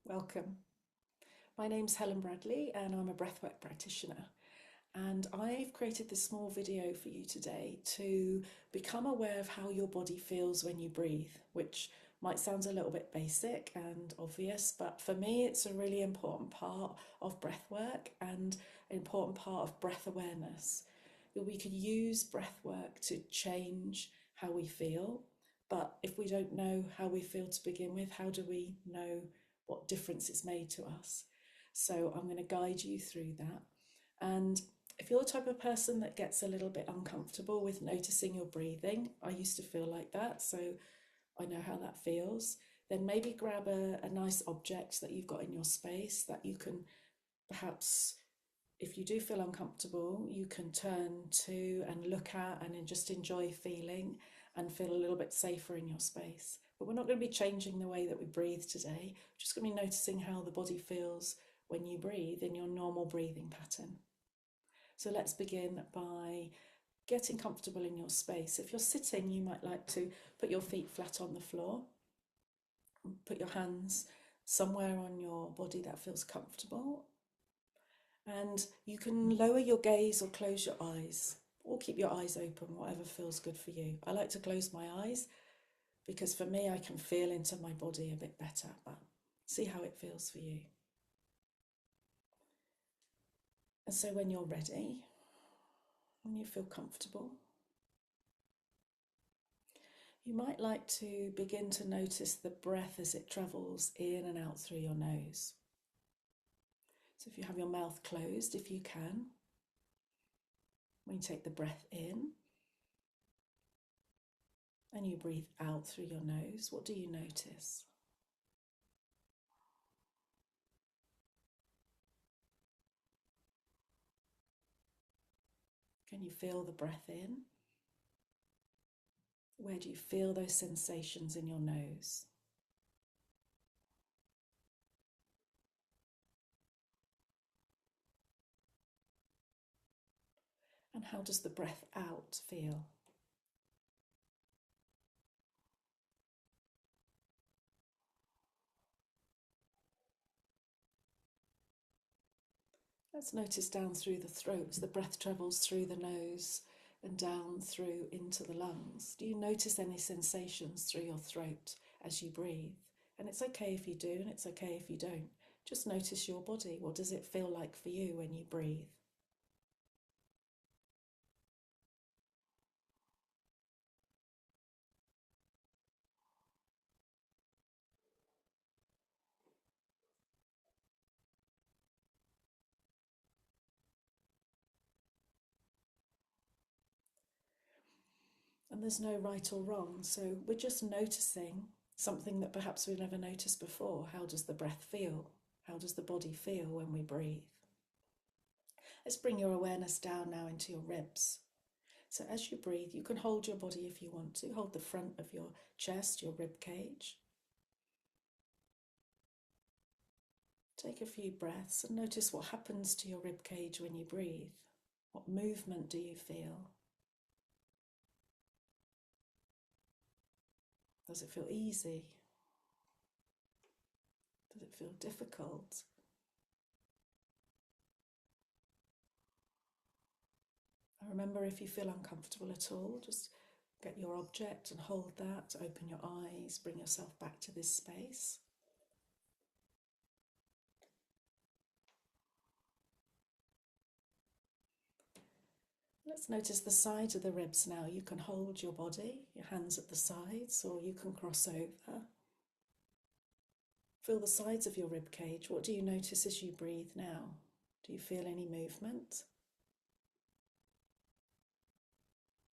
Welcome. My name's Helen Bradley and I'm a breathwork practitioner. And I've created this small video for you today to become aware of how your body feels when you breathe, which might sound a little bit basic and obvious, but for me, it's a really important part of breathwork and an important part of breath awareness. We could use breathwork to change how we feel, but if we don't know how we feel to begin with, how do we know what difference it's made to us? So I'm going to guide you through that. And if you're the type of person that gets a little bit uncomfortable with noticing your breathing, I used to feel like that, so I know how that feels, then maybe grab a nice object that you've got in your space that you can perhaps, if you do feel uncomfortable, you can turn to and look at and just enjoy feeling and feel a little bit safer in your space. But we're not going to be changing the way that we breathe today. We're just going to be noticing how the body feels when you breathe in your normal breathing pattern. So let's begin by getting comfortable in your space. If you're sitting, you might like to put your feet flat on the floor, put your hands somewhere on your body that feels comfortable, and you can lower your gaze or close your eyes, or keep your eyes open, whatever feels good for you. I like to close my eyes because for me, I can feel into my body a bit better, but see how it feels for you. And so when you're ready, when you feel comfortable, you might like to begin to notice the breath as it travels in and out through your nose. So if you have your mouth closed, if you can, when you take the breath in and you breathe out through your nose, what do you notice? Can you feel the breath in? Where do you feel those sensations in your nose? And how does the breath out feel? Let's notice down through the throat as the breath travels through the nose and down through into the lungs. Do you notice any sensations through your throat as you breathe? And it's okay if you do, and it's okay if you don't. Just notice your body. What does it feel like for you when you breathe? And there's no right or wrong, so we're just noticing something that perhaps we've never noticed before. How does the breath feel? How does the body feel when we breathe? Let's bring your awareness down now into your ribs. So as you breathe, you can hold your body if you want to. Hold the front of your chest, your rib cage. Take a few breaths and notice what happens to your rib cage when you breathe. What movement do you feel? Does it feel easy? Does it feel difficult? Remember, if you feel uncomfortable at all, just get your object and hold that. Open your eyes, bring yourself back to this space. Let's notice the sides of the ribs now. You can hold your body, your hands at the sides, or you can cross over. Feel the sides of your rib cage. What do you notice as you breathe now? Do you feel any movement?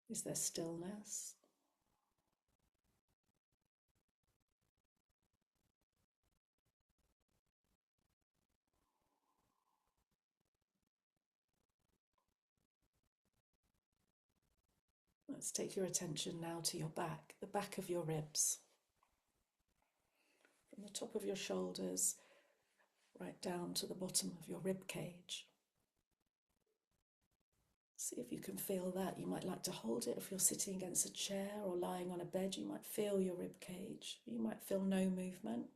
Is there stillness? Let's take your attention now to your back, the back of your ribs. From the top of your shoulders right down to the bottom of your rib cage. See if you can feel that. You might like to hold it. If you're sitting against a chair or lying on a bed, you might feel your rib cage. You might feel no movement.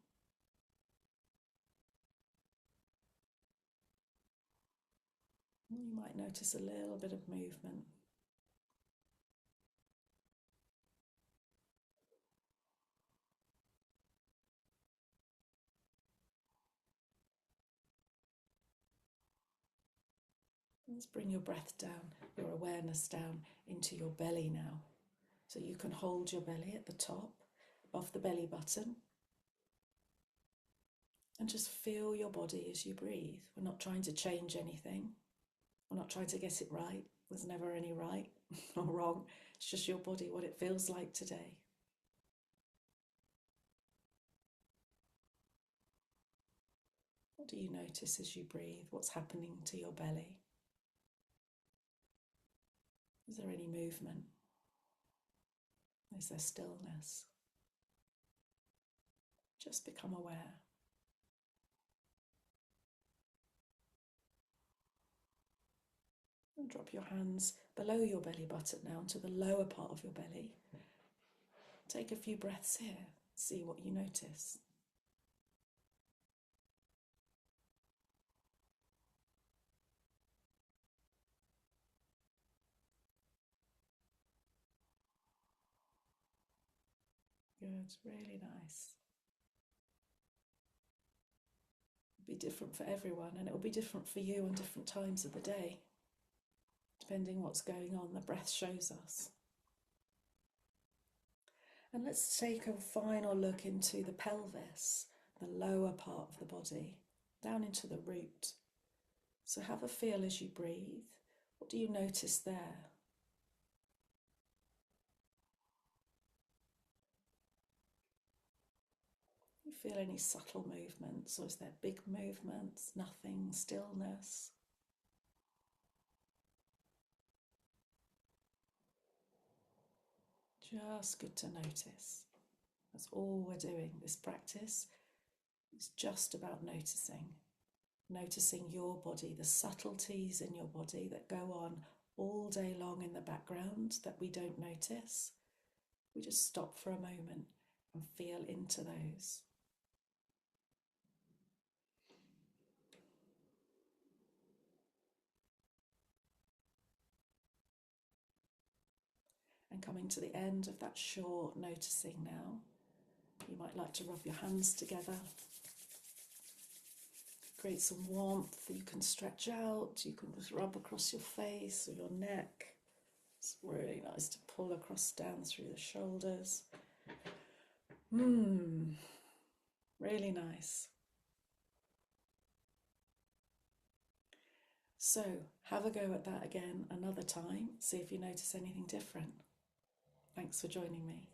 You might notice a little bit of movement. Let's bring your breath down, your awareness down into your belly now. So you can hold your belly at the top, above the belly button, and just feel your body as you breathe. We're not trying to change anything. We're not trying to get it right. There's never any right or wrong. It's just your body, what it feels like today. What do you notice as you breathe? What's happening to your belly? Is there any movement? Is there stillness? Just become aware. And drop your hands below your belly button now to the lower part of your belly. Take a few breaths here. See what you notice. Good, really nice. It'll be different for everyone, and it will be different for you on different times of the day. Depending what's going on, the breath shows us. And let's take a final look into the pelvis, the lower part of the body, down into the root. So have a feel as you breathe. What do you notice there? Do you feel any subtle movements, or is there big movements? Nothing, stillness. Just good to notice. That's all we're doing. This practice is just about noticing. Noticing your body, the subtleties in your body that go on all day long in the background that we don't notice. We just stop for a moment and feel into those. And coming to the end of that short noticing now, you might like to rub your hands together. Create some warmth. You can stretch out. You can just rub across your face or your neck. It's really nice to pull across down through the shoulders. Really nice. So have a go at that again another time. See if you notice anything different. Thanks for joining me.